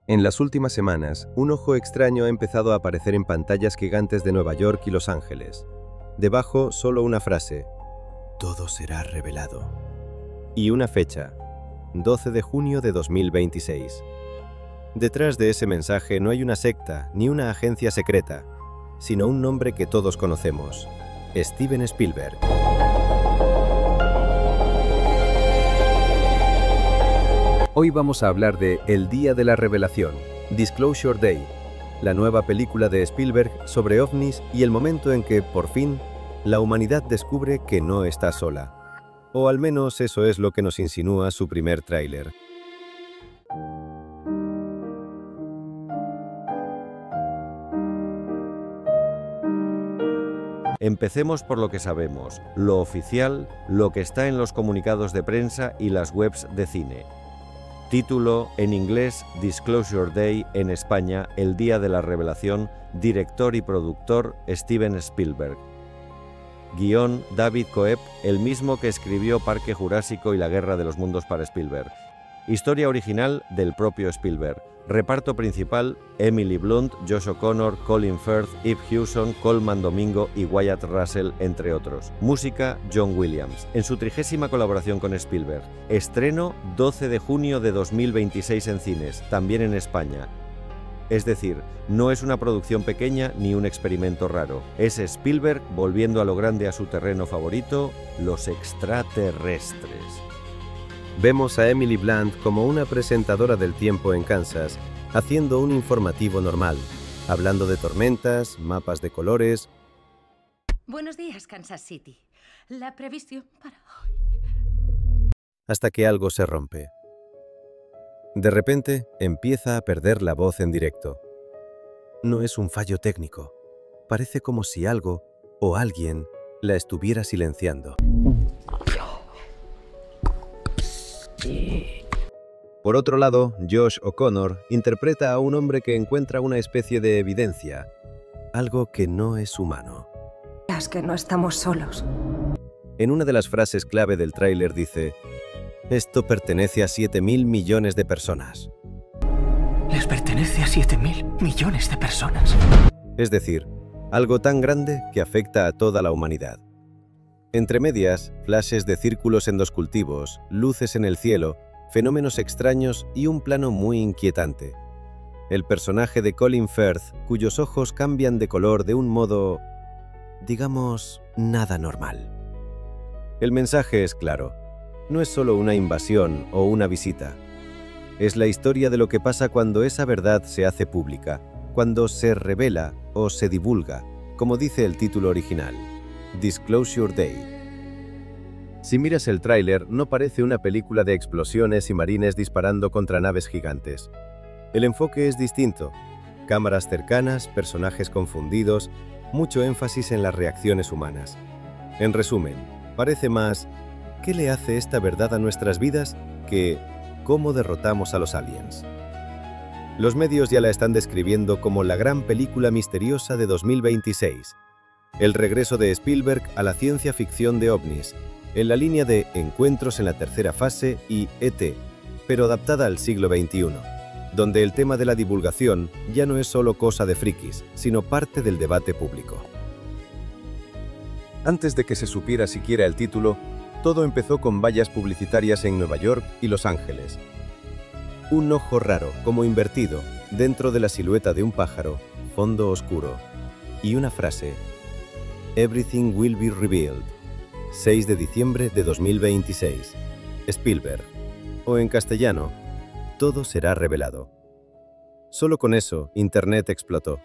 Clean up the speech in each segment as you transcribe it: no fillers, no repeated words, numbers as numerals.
En las últimas semanas, un ojo extraño ha empezado a aparecer en pantallas gigantes de Nueva York y Los Ángeles. Debajo, solo una frase: todo será revelado. Y una fecha: 12 de junio de 2026. Detrás de ese mensaje no hay una secta ni una agencia secreta, sino un nombre que todos conocemos: Steven Spielberg. Hoy vamos a hablar de El Día de la Revelación, Disclosure Day, la nueva película de Spielberg sobre ovnis y el momento en que, por fin, la humanidad descubre que no está sola. O al menos eso es lo que nos insinúa su primer tráiler. Empecemos por lo que sabemos, lo oficial, lo que está en los comunicados de prensa y las webs de cine. Título, en inglés, Disclosure Day, en España, El Día de la Revelación, director y productor, Steven Spielberg. Guión, David Coeb, el mismo que escribió Parque Jurásico y La Guerra de los Mundos para Spielberg. Historia original del propio Spielberg. Reparto principal, Emily Blunt, Josh O'Connor, Colin Firth, Eve Hewson, Colman Domingo y Wyatt Russell, entre otros. Música, John Williams. En su 30ª colaboración con Spielberg. Estreno, 12 de junio de 2026 en cines, también en España. Es decir, no es una producción pequeña ni un experimento raro. Es Spielberg volviendo a lo grande a su terreno favorito, los extraterrestres. Vemos a Emily Blunt como una presentadora del tiempo en Kansas, haciendo un informativo normal, hablando de tormentas, mapas de colores. Buenos días, Kansas City. La previsión para hoy. Hasta que algo se rompe. De repente, empieza a perder la voz en directo. No es un fallo técnico. Parece como si algo o alguien la estuviera silenciando. Por otro lado, Josh O'Connor interpreta a un hombre que encuentra una especie de evidencia, algo que no es humano. Es que no estamos solos. En una de las frases clave del tráiler dice: esto pertenece a 7.000 millones de personas. Les pertenece a 7.000 millones de personas. Es decir, algo tan grande que afecta a toda la humanidad. Entre medias, flashes de círculos en los cultivos, luces en el cielo, fenómenos extraños y un plano muy inquietante. El personaje de Colin Firth, cuyos ojos cambian de color de un modo, digamos, nada normal. El mensaje es claro. No es solo una invasión o una visita. Es la historia de lo que pasa cuando esa verdad se hace pública, cuando se revela o se divulga, como dice el título original. Disclosure Day. Si miras el tráiler, no parece una película de explosiones y marines disparando contra naves gigantes. El enfoque es distinto. Cámaras cercanas, personajes confundidos, mucho énfasis en las reacciones humanas. En resumen, parece más ¿qué le hace esta verdad a nuestras vidas? Que ¿cómo derrotamos a los aliens? Los medios ya la están describiendo como la gran película misteriosa de 2026. El regreso de Spielberg a la ciencia ficción de ovnis, en la línea de Encuentros en la tercera fase y E.T., pero adaptada al siglo XXI, donde el tema de la divulgación ya no es solo cosa de frikis, sino parte del debate público. Antes de que se supiera siquiera el título, todo empezó con vallas publicitarias en Nueva York y Los Ángeles. Un ojo raro, como invertido, dentro de la silueta de un pájaro, fondo oscuro, y una frase: Everything will be revealed. 6 de diciembre de 2026. Spielberg. O en castellano, todo será revelado. Solo con eso, Internet explotó.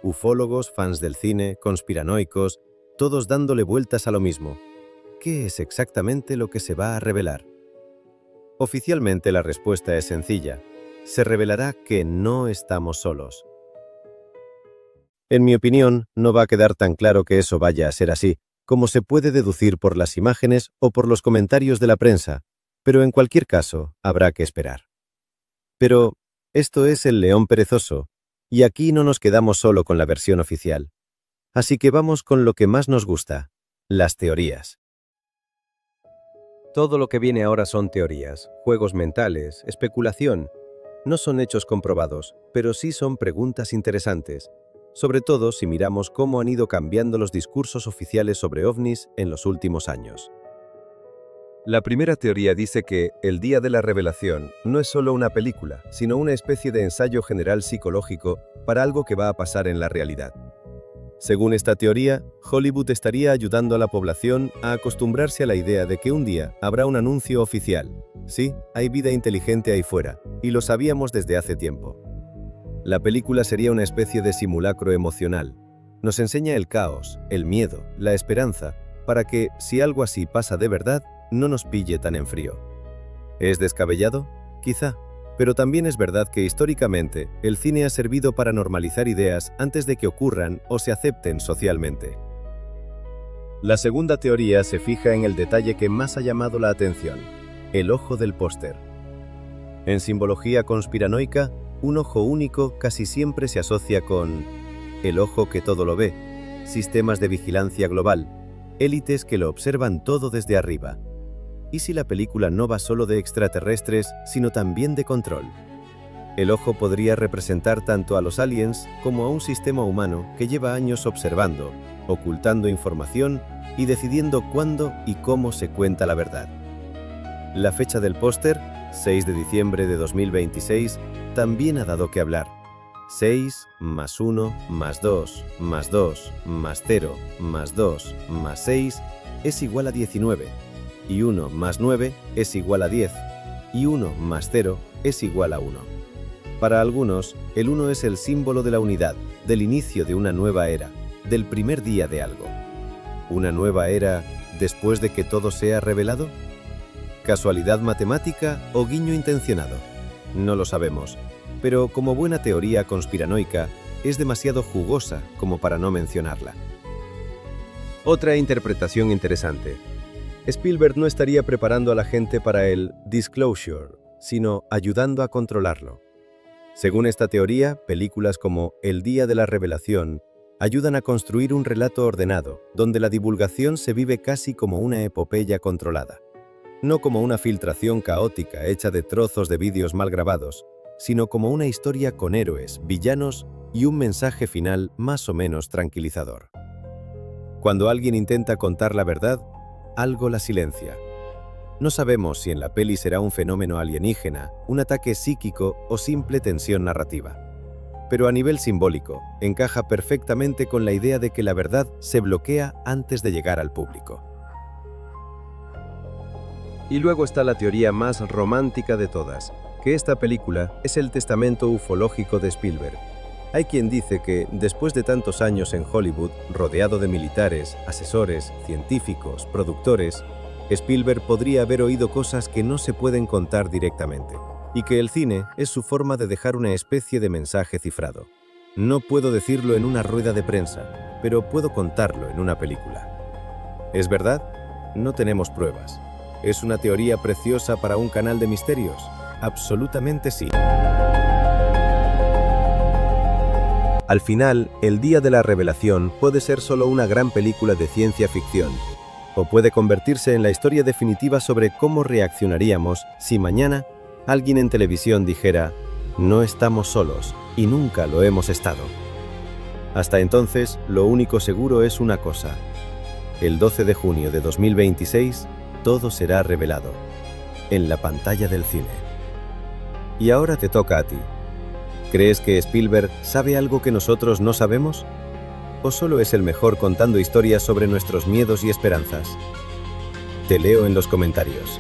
Ufólogos, fans del cine, conspiranoicos, todos dándole vueltas a lo mismo. ¿Qué es exactamente lo que se va a revelar? Oficialmente la respuesta es sencilla. Se revelará que no estamos solos. En mi opinión, no va a quedar tan claro que eso vaya a ser así, como se puede deducir por las imágenes o por los comentarios de la prensa, pero en cualquier caso, habrá que esperar. Pero esto es El León Perezoso, y aquí no nos quedamos solo con la versión oficial. Así que vamos con lo que más nos gusta, las teorías. Todo lo que viene ahora son teorías, juegos mentales, especulación. No son hechos comprobados, pero sí son preguntas interesantes, sobre todo si miramos cómo han ido cambiando los discursos oficiales sobre ovnis en los últimos años. La primera teoría dice que El Día de la Revelación no es solo una película, sino una especie de ensayo general psicológico para algo que va a pasar en la realidad. Según esta teoría, Hollywood estaría ayudando a la población a acostumbrarse a la idea de que un día habrá un anuncio oficial. Sí, hay vida inteligente ahí fuera, y lo sabíamos desde hace tiempo. La película sería una especie de simulacro emocional. Nos enseña el caos, el miedo, la esperanza, para que, si algo así pasa de verdad, no nos pille tan en frío. ¿Es descabellado? Quizá. Pero también es verdad que históricamente el cine ha servido para normalizar ideas antes de que ocurran o se acepten socialmente. La segunda teoría se fija en el detalle que más ha llamado la atención: el ojo del póster. En simbología conspiranoica, un ojo único casi siempre se asocia con el ojo que todo lo ve, sistemas de vigilancia global, élites que lo observan todo desde arriba. ¿Y si la película no va solo de extraterrestres, sino también de control? El ojo podría representar tanto a los aliens como a un sistema humano que lleva años observando, ocultando información y decidiendo cuándo y cómo se cuenta la verdad. La fecha del póster, 6 de diciembre de 2026, también ha dado que hablar. 6 más 1 más 2 más 2 más 0 más 2 más 6 es igual a 19. Y 1 más 9 es igual a 10, y 1 más 0 es igual a 1. Para algunos, el 1 es el símbolo de la unidad, del inicio de una nueva era, del primer día de algo. ¿Una nueva era después de que todo sea revelado? ¿Casualidad matemática o guiño intencionado? No lo sabemos, pero como buena teoría conspiranoica, es demasiado jugosa como para no mencionarla. Otra interpretación interesante. Spielberg no estaría preparando a la gente para el disclosure, sino ayudando a controlarlo. Según esta teoría, películas como El Día de la Revelación ayudan a construir un relato ordenado, donde la divulgación se vive casi como una epopeya controlada. No como una filtración caótica hecha de trozos de vídeos mal grabados, sino como una historia con héroes, villanos y un mensaje final más o menos tranquilizador. Cuando alguien intenta contar la verdad, algo la silencia. No sabemos si en la peli será un fenómeno alienígena, un ataque psíquico o simple tensión narrativa. Pero a nivel simbólico, encaja perfectamente con la idea de que la verdad se bloquea antes de llegar al público. Y luego está la teoría más romántica de todas, que esta película es el testamento ufológico de Spielberg. Hay quien dice que, después de tantos años en Hollywood, rodeado de militares, asesores, científicos, productores, Spielberg podría haber oído cosas que no se pueden contar directamente, y que el cine es su forma de dejar una especie de mensaje cifrado. No puedo decirlo en una rueda de prensa, pero puedo contarlo en una película. ¿Es verdad? No tenemos pruebas. ¿Es una teoría preciosa para un canal de misterios? Absolutamente sí. Al final, El Día de la Revelación puede ser solo una gran película de ciencia ficción, o puede convertirse en la historia definitiva sobre cómo reaccionaríamos si mañana alguien en televisión dijera: no estamos solos, y nunca lo hemos estado. Hasta entonces, lo único seguro es una cosa: el 12 de junio de 2026, todo será revelado, en la pantalla del cine. Y ahora te toca a ti. ¿Crees que Spielberg sabe algo que nosotros no sabemos? ¿O solo es el mejor contando historias sobre nuestros miedos y esperanzas? Te leo en los comentarios.